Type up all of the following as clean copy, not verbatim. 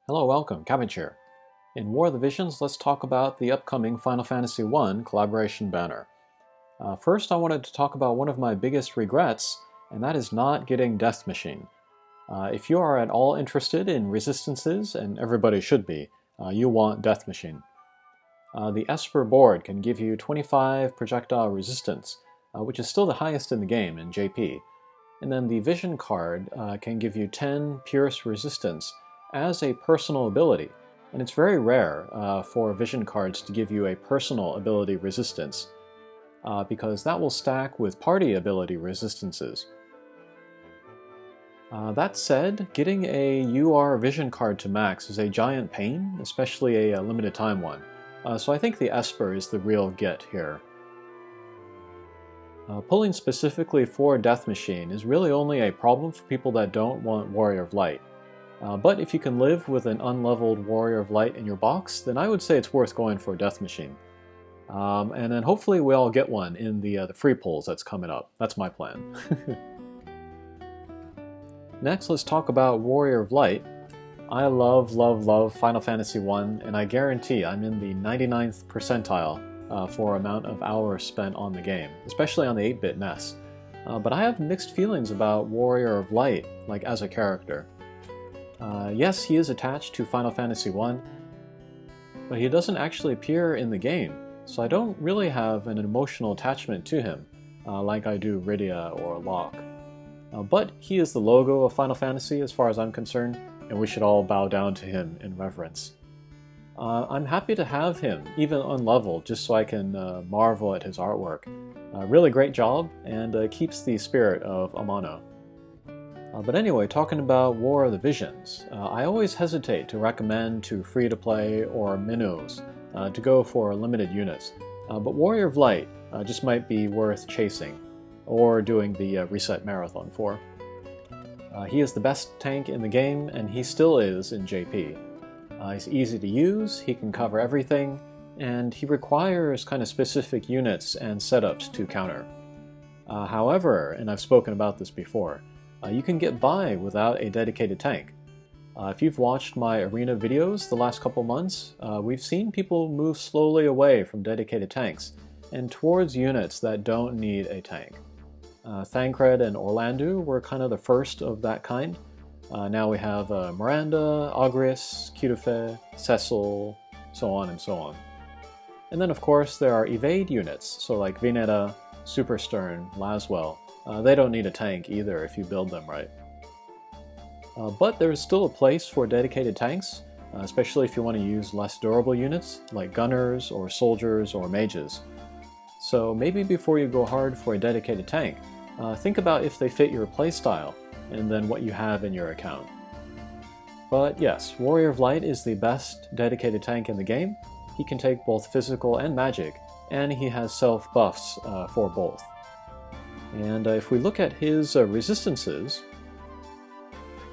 Hello, welcome, Cabbage here. In War of the Visions, let's talk about the upcoming Final Fantasy I collaboration banner. First, I wanted to talk about one of my biggest regrets, and that is not getting Death Machine. If you are at all interested in resistances, and everybody should be, you want Death Machine. The Esper board can give you 25 projectile resistance, which is still the highest in the game in JP. And then the Vision card can give you 10 Pierce resistance as a personal ability. And it's very rare for Vision cards to give you a personal ability resistance, because that will stack with party ability resistances. That said, getting a UR Vision card to max is a giant pain, especially a limited time one. So I think the Esper is the real get here. Pulling specifically for Death Machine is really only a problem for people that don't want Warrior of Light. But if you can live with an unleveled Warrior of Light in your box, then I would say it's worth going for Death Machine. And then hopefully we all get one in the free pulls that's coming up. That's my plan. Next, let's talk about Warrior of Light. I love, love, love Final Fantasy I, and I guarantee I'm in the 99th percentile for amount of hours spent on the game, especially on the 8-bit NES. But I have mixed feelings about Warrior of Light, like as a character. Yes, he is attached to Final Fantasy I, but he doesn't actually appear in the game, so I don't really have an emotional attachment to him, like I do Rydia or Locke. But he is the logo of Final Fantasy as far as I'm concerned, and we should all bow down to him in reverence. I'm happy to have him, even unleveled, just so I can marvel at his artwork. Really great job, and keeps the spirit of Amano. But anyway, talking about War of the Visions, I always hesitate to recommend to free-to-play or minnows to go for limited units. But Warrior of Light just might be worth chasing, or doing the reset marathon for. He is the best tank in the game, and he still is in JP. He's easy to use, he can cover everything, and he requires kind of specific units and setups to counter. However, and I've spoken about this before, you can get by without a dedicated tank. If you've watched my arena videos the last couple months, we've seen people move slowly away from dedicated tanks and towards units that don't need a tank. Thancred and Orlandeau were kind of the first of that kind. Now we have Miranda, Agris, Kitufe, Cecil, so on and so on. And then of course there are evade units, so like Vineta, Super Stern, Laswell. They don't need a tank either if you build them right. But there is still a place for dedicated tanks, especially if you want to use less durable units like gunners or soldiers or mages. So maybe before you go hard for a dedicated tank, think about if they fit your playstyle and then what you have in your account. But yes, Warrior of Light is the best dedicated tank in the game. He can take both physical and magic, and he has self buffs for both. And if we look at his resistances,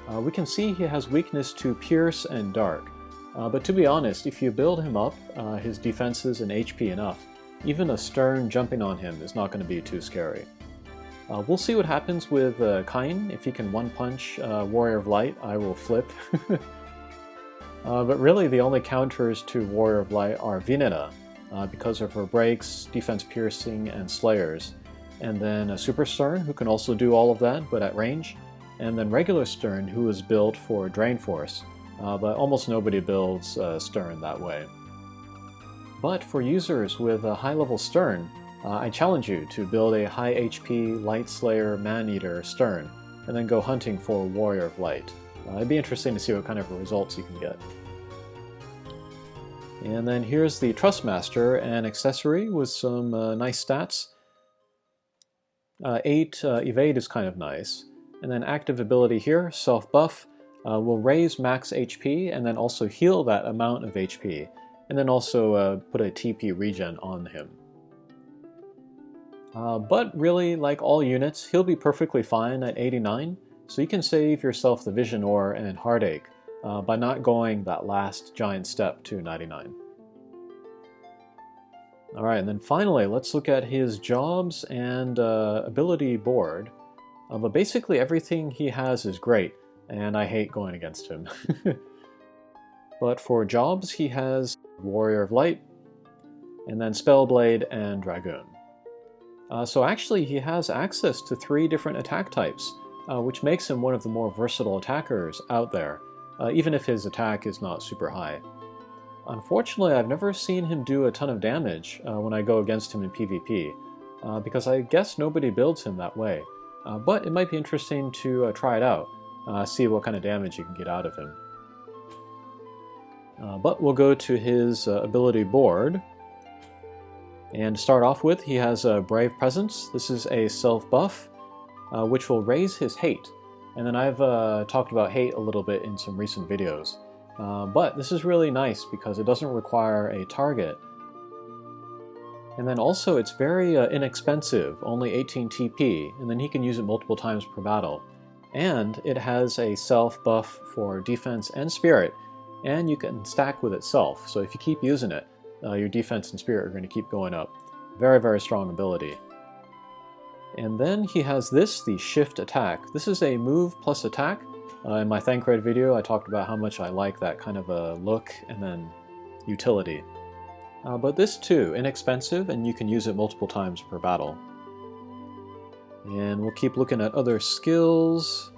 we can see he has weakness to Pierce and Dark. But to be honest, if you build him up, his defenses and HP enough, even a Stern jumping on him is not going to be too scary. We'll see what happens with Kain. If he can one-punch Warrior of Light, I will flip. But really the only counters to Warrior of Light are Vineta, because of her breaks, defense piercing, and slayers. And then a Super Stern, who can also do all of that, but at range. And then regular Stern, who is built for Drain Force, but almost nobody builds Stern that way. But for users with a high-level Stern, I challenge you to build a high HP Light Slayer Man-Eater Stern, and then go hunting for Warrior of Light. It'd be interesting to see what kind of results you can get. And then here's the Trustmaster, an accessory with some nice stats. 8 evade is kind of nice. And then active ability here, self-buff, will raise max HP and then also heal that amount of HP. And then also put a TP regen on him. But really, like all units, he'll be perfectly fine at 89, so you can save yourself the Vision Ore and Heartache by not going that last giant step to 99. Alright, and then finally, let's look at his jobs and ability board. But basically everything he has is great, and I hate going against him. But for jobs, he has Warrior of Light, and then Spellblade and Dragoon. So actually he has access to 3 different attack types, which makes him one of the more versatile attackers out there, even if his attack is not super high. Unfortunately, I've never seen him do a ton of damage when I go against him in PvP, because I guess nobody builds him that way. But it might be interesting to try it out, see what kind of damage you can get out of him. But we'll go to his ability board. And to start off with, he has a Brave Presence. This is a self buff, which will raise his hate. And then I've talked about hate a little bit in some recent videos. But this is really nice because it doesn't require a target. And then also it's very inexpensive, only 18 TP, and then he can use it multiple times per battle. And it has a self buff for defense and spirit, and you can stack with itself. So if you keep using it, your defense and spirit are going to keep going up. Very, very strong ability. And then he has this, the Shift Attack. This is a move plus attack. In my Thancred video, I talked about how much I like that kind of a look and then utility. But this too, inexpensive, and you can use it multiple times per battle. And we'll keep looking at other skills.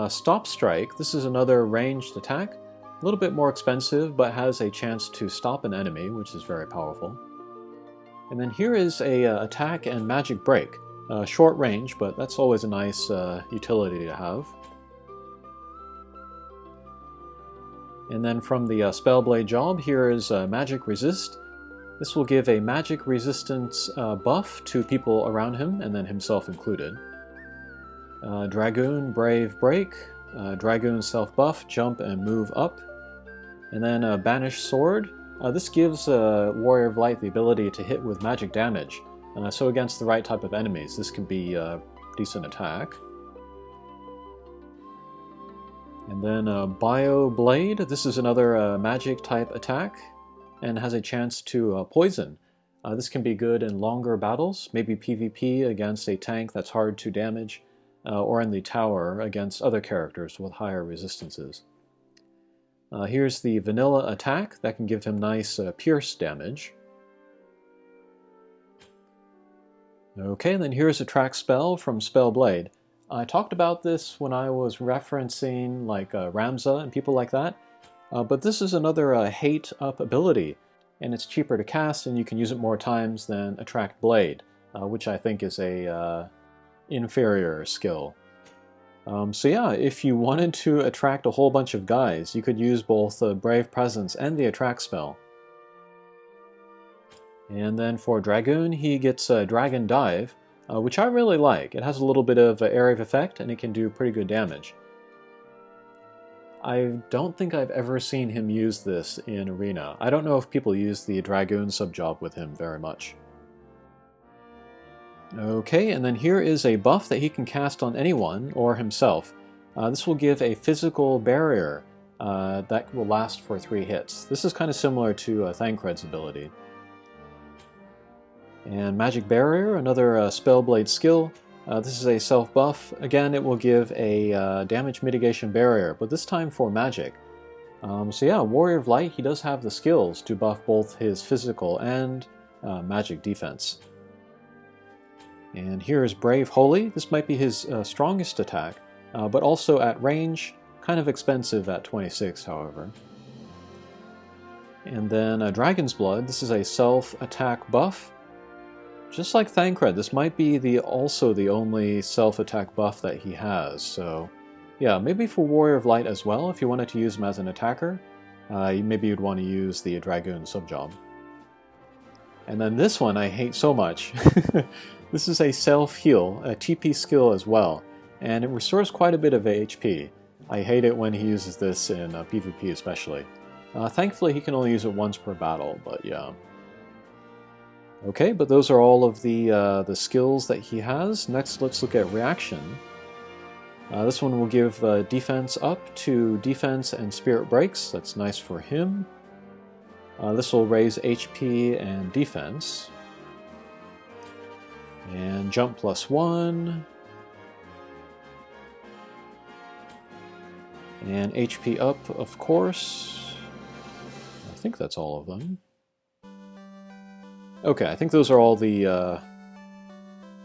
Stop Strike, this is another ranged attack. A little bit more expensive, but has a chance to stop an enemy, which is very powerful. And then here is a attack and magic break. Short range, but that's always a nice utility to have. And then from the Spellblade job, here is Magic Resist. This will give a magic resistance buff to people around him, and then himself included. Dragoon Brave Break. Dragoon self buff, jump and move up. And then Banished Sword. This gives Warrior of Light the ability to hit with magic damage. So against the right type of enemies, this can be a decent attack. And then Bio Blade. This is another magic type attack and has a chance to poison. This can be good in longer battles, maybe PvP against a tank that's hard to damage, or in the tower against other characters with higher resistances. Here's the vanilla attack that can give him nice pierce damage. Okay, and then here's a track spell from Spellblade. I talked about this when I was referencing like Ramza and people like that, but this is another hate up ability, and it's cheaper to cast and you can use it more times than Attract Blade, which I think is a inferior skill. So yeah, if you wanted to attract a whole bunch of guys, you could use both the Brave Presence and the Attract spell. And then for Dragoon, he gets Dragon Dive, which I really like. It has a little bit of area of effect, and it can do pretty good damage. I don't think I've ever seen him use this in Arena. I don't know if people use the Dragoon subjob with him very much. Okay, and then here is a buff that he can cast on anyone, or himself. This will give a physical barrier that will last for 3 hits. This is kind of similar to Thancred's ability. And Magic Barrier, another Spellblade skill. This is a self-buff. Again, it will give a damage mitigation barrier, but this time for magic. So yeah, Warrior of Light, he does have the skills to buff both his physical and magic defense. And here is Brave Holy. This might be his strongest attack, but also at range, kind of expensive at 26, however. And then Dragon's Blood. This is a self-attack buff. Just like Thancred, this might be also the only self-attack buff that he has, so yeah, maybe for Warrior of Light as well, if you wanted to use him as an attacker, maybe you'd want to use the Dragoon subjob. And then this one I hate so much. This is a self-heal, a TP skill as well, and it restores quite a bit of HP. I hate it when he uses this in PvP especially. Thankfully he can only use it once per battle, but yeah. Okay, but those are all of the skills that he has. Next, let's look at reaction. This one will give defense up to defense and spirit breaks. That's nice for him. This will raise HP and defense. And jump +1. And HP up, of course. think that's all of them. Okay, I think those are all the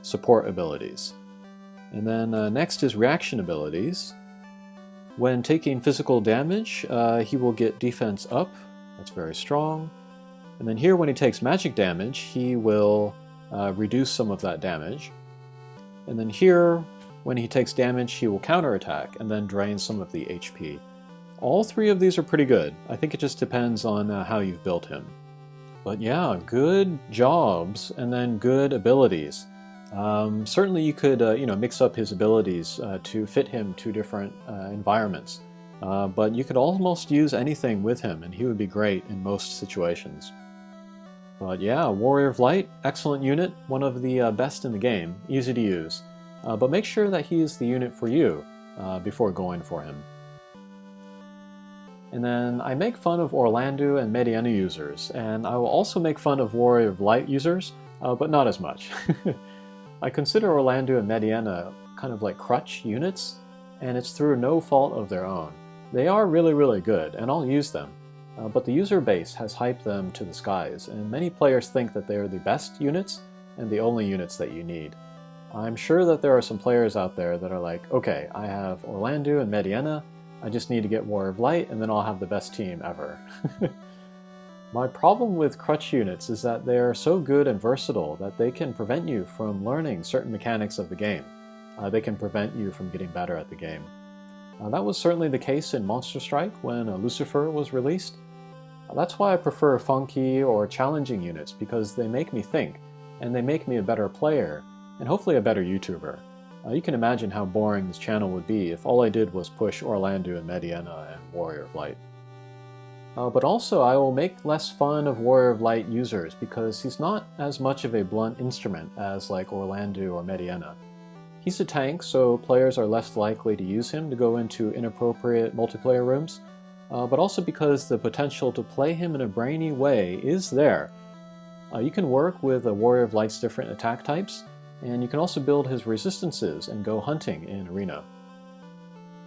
support abilities. And then next is reaction abilities. When taking physical damage, he will get defense up. That's very strong. And then here, when he takes magic damage, he will reduce some of that damage. And then here, when he takes damage, he will counterattack and then drain some of the HP. All three of these are pretty good. I think it just depends on how you've built him. But yeah, good jobs and then good abilities. Certainly you could mix up his abilities to fit him to different environments. But you could almost use anything with him and he would be great in most situations. But yeah, Warrior of Light, excellent unit, one of the best in the game, easy to use. But make sure that he is the unit for you before going for him. And then I make fun of Orlandeau and Mediena users, and I will also make fun of Warrior of Light users, but not as much. I consider Orlandeau and Mediena kind of like crutch units, and it's through no fault of their own. They are really, really good, and I'll use them. But the user base has hyped them to the skies, and many players think that they are the best units and the only units that you need. I'm sure that there are some players out there that are like, okay, I have Orlandeau and Mediena, I just need to get Warrior of Light and then I'll have the best team ever. My problem with crutch units is that they are so good and versatile that they can prevent you from learning certain mechanics of the game. They can prevent you from getting better at the game. That was certainly the case in Monster Strike when Lucifer was released. That's why I prefer funky or challenging units, because they make me think, and they make me a better player, and hopefully a better YouTuber. You can imagine how boring this channel would be if all I did was push Orlandeau and Mediena and Warrior of Light. But also I will make less fun of Warrior of Light users because he's not as much of a blunt instrument as like Orlandeau or Mediena. He's a tank, so players are less likely to use him to go into inappropriate multiplayer rooms, but also because the potential to play him in a brainy way is there. You can work with a Warrior of Light's different attack types, and you can also build his resistances and go hunting in Arena.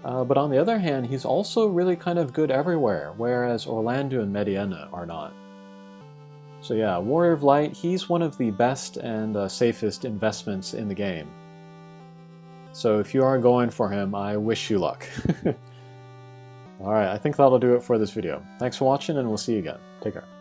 But on the other hand, he's also really kind of good everywhere, whereas Orlandeau and Mediena are not. So yeah, Warrior of Light, he's one of the best and safest investments in the game. So if you are going for him, I wish you luck. Alright, I think that'll do it for this video. Thanks for watching, and we'll see you again. Take care.